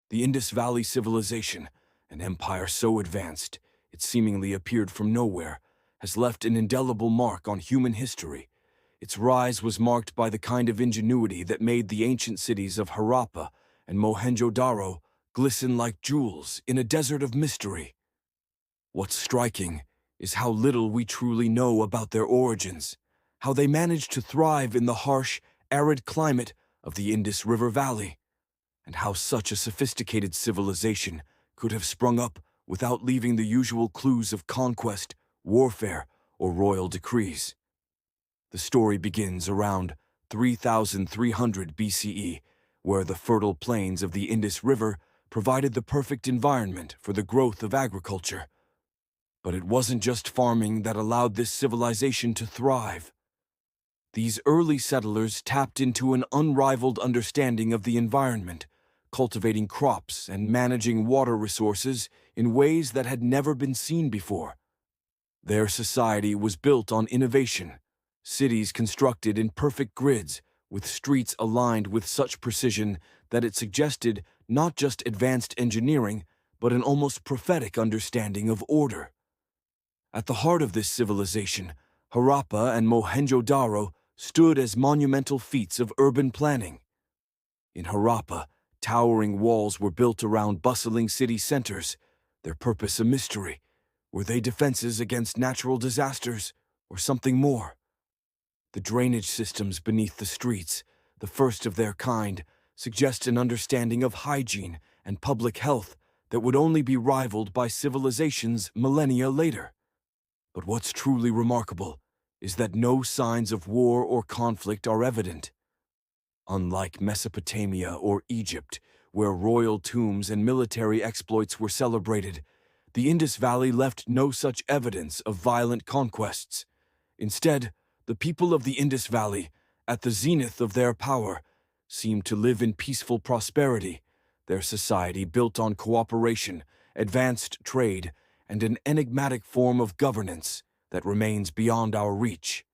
The Indus Valley Civilization, an empire so advanced it seemingly appeared from nowhere, has left an indelible mark on human history. Its rise was marked by the kind of ingenuity that made the ancient cities of Harappa and Mohenjo-Daro glisten like jewels in a desert of mystery. What's striking is how little we truly know about their origins, how they managed to thrive in the harsh, arid climate of the Indus River Valley, and how such a sophisticated civilization could have sprung up without leaving the usual clues of conquest, warfare, or royal decrees. The story begins around 3300 BCE, where the fertile plains of the Indus River provided the perfect environment for the growth of agriculture. But it wasn't just farming that allowed this civilization to thrive. These early settlers tapped into an unrivaled understanding of the environment, cultivating crops and managing water resources in ways that had never been seen before. Their society was built on innovation, cities constructed in perfect grids, with streets aligned with such precision that it suggested not just advanced engineering, but an almost prophetic understanding of order. At the heart of this civilization, Harappa and Mohenjo-Daro stood as monumental feats of urban planning. In Harappa, towering walls were built around bustling city centers, their purpose a mystery. Were they defenses against natural disasters, or something more? The drainage systems beneath the streets, the first of their kind, suggest an understanding of hygiene and public health that would only be rivaled by civilizations millennia later. But what's truly remarkable is that no signs of war or conflict are evident. Unlike Mesopotamia or Egypt, where royal tombs and military exploits were celebrated, the Indus Valley left no such evidence of violent conquests. Instead, the people of the Indus Valley, at the zenith of their power, seemed to live in peaceful prosperity, their society built on cooperation, advanced trade, and an enigmatic form of governance that remains beyond our reach.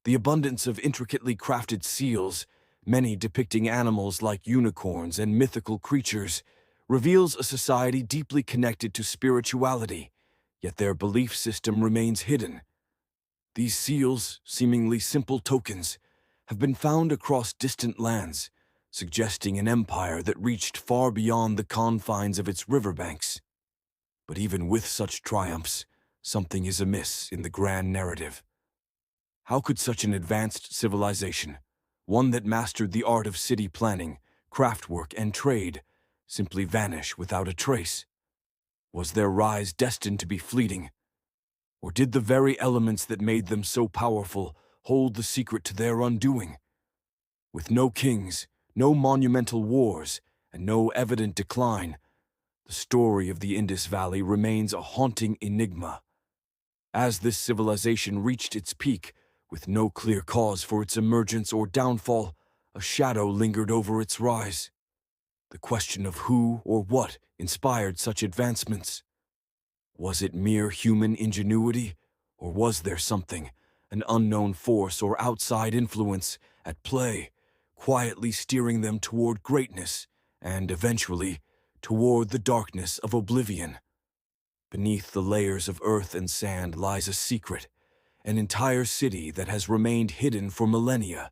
The abundance of intricately crafted seals, many depicting animals like unicorns and mythical creatures, reveals a society deeply connected to spirituality, yet their belief system remains hidden. These seals, seemingly simple tokens, have been found across distant lands, suggesting an empire that reached far beyond the confines of its riverbanks. But even with such triumphs, something is amiss in the grand narrative. How could such an advanced civilization, one that mastered the art of city planning, craftwork, and trade, simply vanish without a trace? Was their rise destined to be fleeting? Or did the very elements that made them so powerful hold the secret to their undoing? With no kings, no monumental wars, and no evident decline, the story of the Indus Valley remains a haunting enigma. As this civilization reached its peak, with no clear cause for its emergence or downfall, a shadow lingered over its rise. The question of who or what inspired such advancements. Was it mere human ingenuity, or was there something, an unknown force or outside influence, at play, quietly steering them toward greatness and, eventually, toward the darkness of oblivion? Beneath the layers of earth and sand lies a secret, an entire city that has remained hidden for millennia,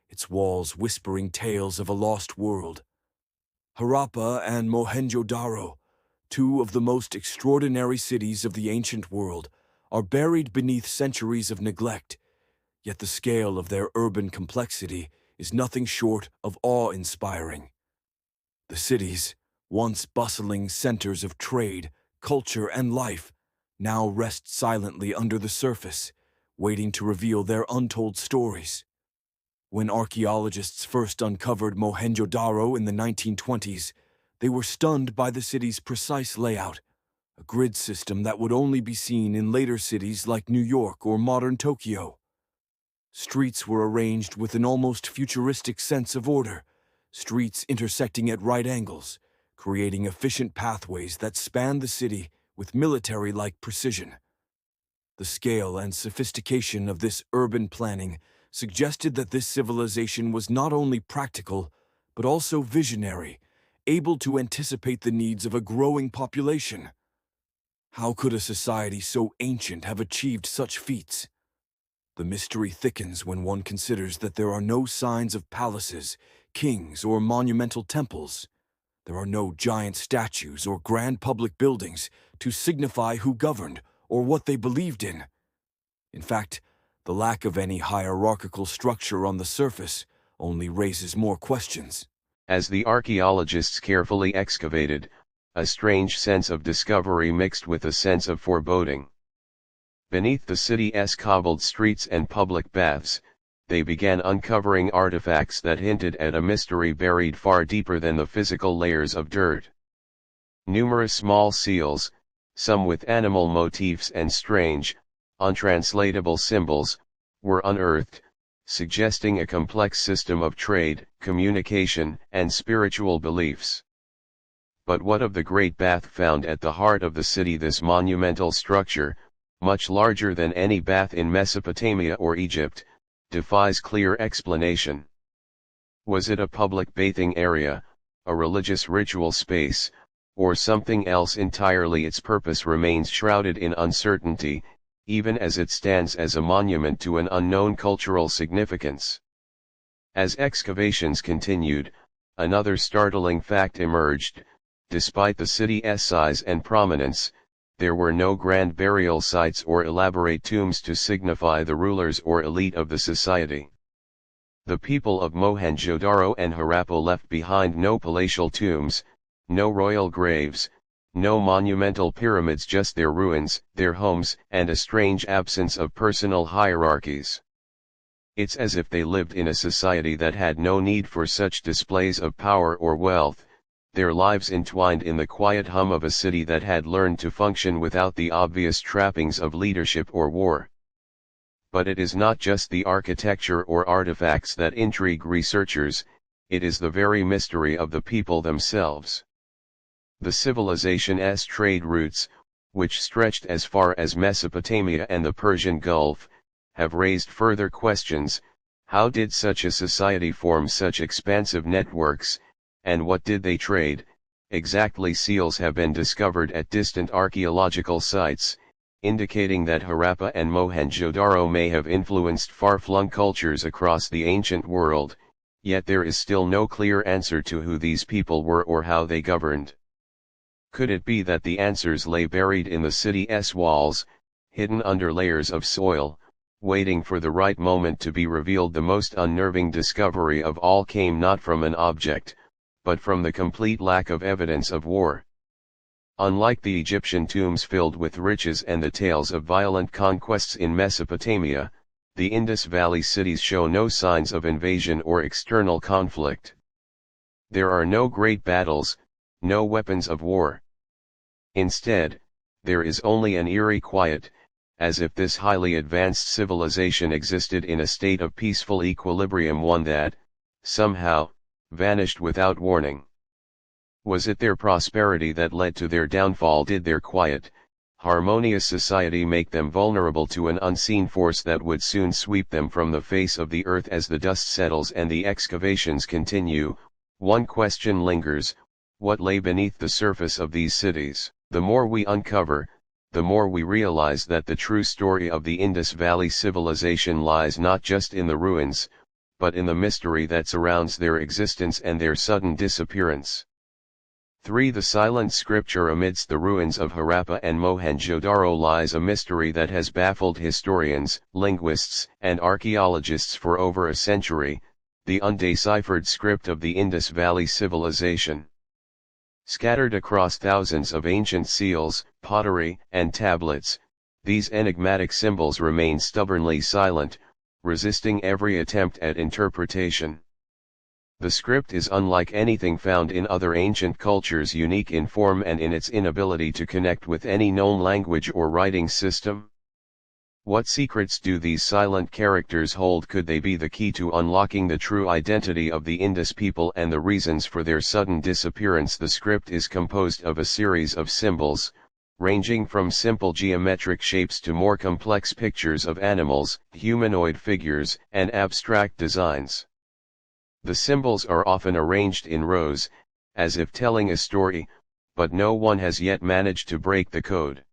its walls whispering tales of a lost world. Harappa and Mohenjo-Daro, two of the most extraordinary cities of the ancient world, are buried beneath centuries of neglect, yet the scale of their urban complexity is nothing short of awe-inspiring. The cities, once bustling centers of trade, culture, and life, now rest silently under the surface, waiting to reveal their untold stories. When archaeologists first uncovered Mohenjo-Daro in the 1920s, they were stunned by the city's precise layout, a grid system that would only be seen in later cities like New York or modern Tokyo. Streets were arranged with an almost futuristic sense of order, streets intersecting at right angles, creating efficient pathways that spanned the city with military-like precision. The scale and sophistication of this urban planning suggested that this civilization was not only practical, but also visionary, able to anticipate the needs of a growing population. How could a society so ancient have achieved such feats? The mystery thickens when one considers that there are no signs of palaces, kings, or monumental temples. There are no giant statues or grand public buildings to signify who governed or what they believed in. In fact, the lack of any hierarchical structure on the surface only raises more questions. As the archaeologists carefully excavated, a strange sense of discovery mixed with a sense of foreboding. Beneath the city's cobbled streets and public baths, they began uncovering artifacts that hinted at a mystery buried far deeper than the physical layers of dirt. Numerous small seals, some with animal motifs and strange, untranslatable symbols, were unearthed, suggesting a complex system of trade, communication, and spiritual beliefs. But what of the great bath found at the heart of the city? This monumental structure, much larger than any bath in Mesopotamia or Egypt, defies clear explanation. Was it a public bathing area, a religious ritual space, or something else entirely? Its purpose remains shrouded in uncertainty, even as it stands as a monument to an unknown cultural significance. As excavations continued, another startling fact emerged. Despite the city's size and prominence, there were no grand burial sites or elaborate tombs to signify the rulers or elite of the society. The people of Mohenjo-Daro and Harappa left behind no palatial tombs, no royal graves, no monumental pyramids, just their ruins, their homes, and a strange absence of personal hierarchies. It's as if they lived in a society that had no need for such displays of power or wealth, their lives entwined in the quiet hum of a city that had learned to function without the obvious trappings of leadership or war. But it is not just the architecture or artifacts that intrigue researchers, it is the very mystery of the people themselves. The civilization's trade routes, which stretched as far as Mesopotamia and the Persian Gulf, have raised further questions. How did such a society form such expansive networks, and what did they trade? Exactly. Seals have been discovered at distant archaeological sites, indicating that Harappa and Mohenjo-Daro may have influenced far-flung cultures across the ancient world, yet there is still no clear answer to who these people were or how they governed. Could it be that the answers lay buried in the city's walls, hidden under layers of soil, waiting for the right moment to be revealed? The most unnerving discovery of all came not from an object, but from the complete lack of evidence of war. Unlike the Egyptian tombs filled with riches and the tales of violent conquests in Mesopotamia, the Indus Valley cities show no signs of invasion or external conflict. There are no great battles, no weapons of war. Instead, there is only an eerie quiet, as if this highly advanced civilization existed in a state of peaceful equilibrium, one that, somehow, vanished without warning. Was it their prosperity that led to their downfall? Did their quiet, harmonious society make them vulnerable to an unseen force that would soon sweep them from the face of the earth? As the dust settles and the excavations continue, one question lingers: what lay beneath the surface of these cities? The more we uncover, the more we realize that the true story of the Indus Valley Civilization lies not just in the ruins, but in the mystery that surrounds their existence and their sudden disappearance. 3. The silent scripture. Amidst the ruins of Harappa and Mohenjo-Daro lies a mystery that has baffled historians, linguists, and archaeologists for over a century: the undeciphered script of the Indus Valley Civilization. Scattered across thousands of ancient seals, pottery, and tablets, these enigmatic symbols remain stubbornly silent, resisting every attempt at interpretation. The script is unlike anything found in other ancient cultures, unique in form and in its inability to connect with any known language or writing system. What secrets do these silent characters hold? Could they be the key to unlocking the true identity of the Indus people and the reasons for their sudden disappearance? The script is composed of a series of symbols, ranging from simple geometric shapes to more complex pictures of animals, humanoid figures, and abstract designs. The symbols are often arranged in rows, as if telling a story, but no one has yet managed to break the code.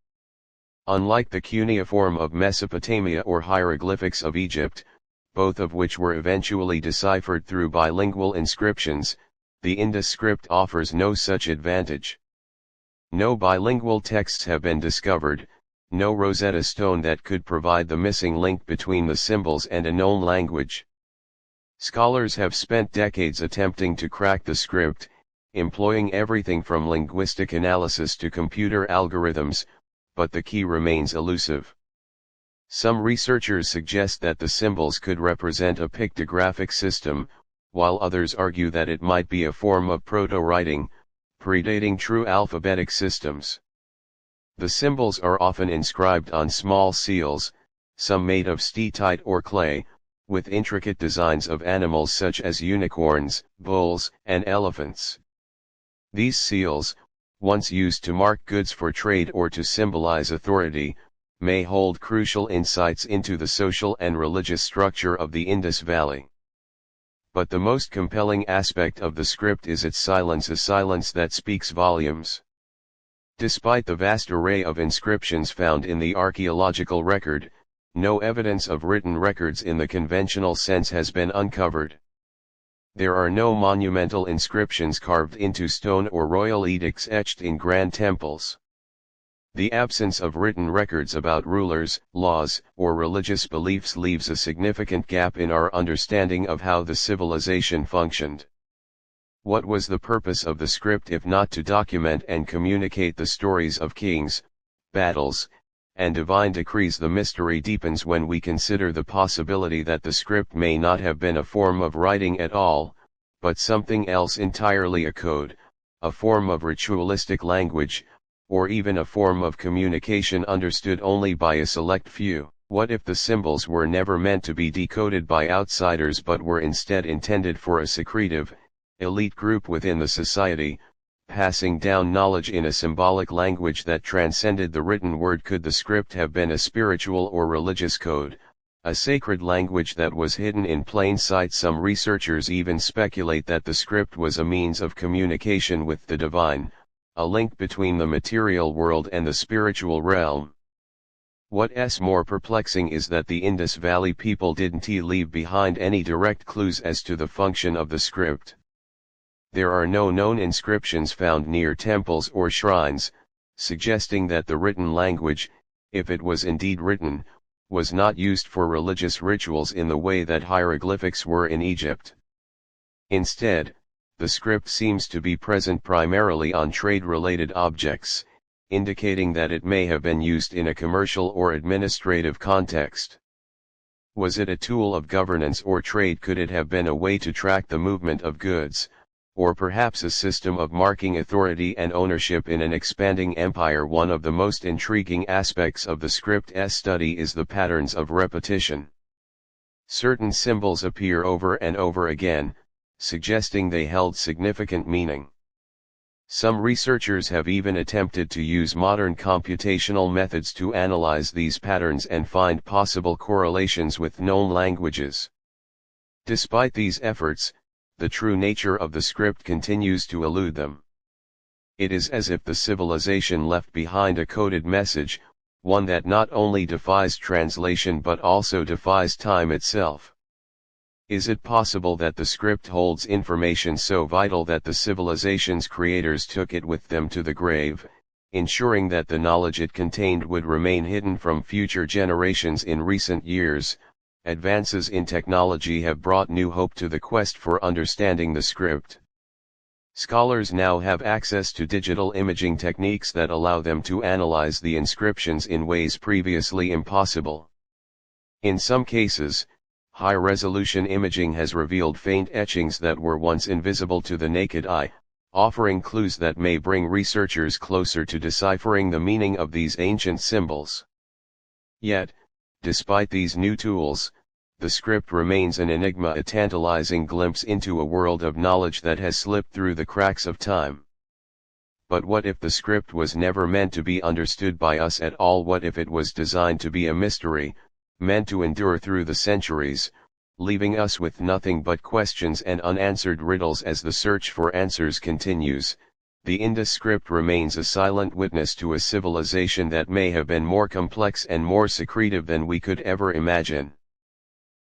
Unlike the cuneiform of Mesopotamia or hieroglyphics of Egypt, both of which were eventually deciphered through bilingual inscriptions, the Indus script offers no such advantage. No bilingual texts have been discovered, no Rosetta Stone that could provide the missing link between the symbols and a known language. Scholars have spent decades attempting to crack the script, employing everything from linguistic analysis to computer algorithms, but the key remains elusive. Some researchers suggest that the symbols could represent a pictographic system, while others argue that it might be a form of proto-writing, predating true alphabetic systems. The symbols are often inscribed on small seals, some made of steatite or clay, with intricate designs of animals such as unicorns, bulls, and elephants. These seals, once used to mark goods for trade or to symbolize authority, may hold crucial insights into the social and religious structure of the Indus Valley. But the most compelling aspect of the script is its silence, a silence that speaks volumes. Despite the vast array of inscriptions found in the archaeological record, no evidence of written records in the conventional sense has been uncovered. There are no monumental inscriptions carved into stone or royal edicts etched in grand temples. The absence of written records about rulers, laws, or religious beliefs leaves a significant gap in our understanding of how the civilization functioned. What was the purpose of the script if not to document and communicate the stories of kings, battles, and divine decrees? The mystery deepens when we consider the possibility that the script may not have been a form of writing at all, but something else entirely: a code, a form of ritualistic language, or even a form of communication understood only by a select few. What if the symbols were never meant to be decoded by outsiders but were instead intended for a secretive, elite group within the society, passing down knowledge in a symbolic language that transcended the written word? Could the script have been a spiritual or religious code, a sacred language that was hidden in plain sight? Some researchers even speculate that the script was a means of communication with the divine, a link between the material world and the spiritual realm. What's more perplexing is that the Indus Valley people didn't leave behind any direct clues as to the function of the script. There are no known inscriptions found near temples or shrines, suggesting that the written language, if it was indeed written, was not used for religious rituals in the way that hieroglyphics were in Egypt. Instead, the script seems to be present primarily on trade-related objects, indicating that it may have been used in a commercial or administrative context. Was it a tool of governance or trade? Could it have been a way to track the movement of goods, or perhaps a system of marking authority and ownership in an expanding empire? One of the most intriguing aspects of the script's study is the patterns of repetition. Certain symbols appear over and over again, suggesting they held significant meaning. Some researchers have even attempted to use modern computational methods to analyze these patterns and find possible correlations with known languages. Despite these efforts, the true nature of the script continues to elude them. It is as if the civilization left behind a coded message, one that not only defies translation but also defies time itself. Is it possible that the script holds information so vital that the civilization's creators took it with them to the grave, ensuring that the knowledge it contained would remain hidden from future generations? In recent years, advances in technology have brought new hope to the quest for understanding the script. Scholars now have access to digital imaging techniques that allow them to analyze the inscriptions in ways previously impossible. In some cases, high-resolution imaging has revealed faint etchings that were once invisible to the naked eye, offering clues that may bring researchers closer to deciphering the meaning of these ancient symbols. Yet, despite these new tools, the script remains an enigma, a tantalizing glimpse into a world of knowledge that has slipped through the cracks of time. But what if the script was never meant to be understood by us at all? What if it was designed to be a mystery, meant to endure through the centuries, leaving us with nothing but questions and unanswered riddles as the search for answers continues. The Indus script remains a silent witness to a civilization that may have been more complex and more secretive than we could ever imagine.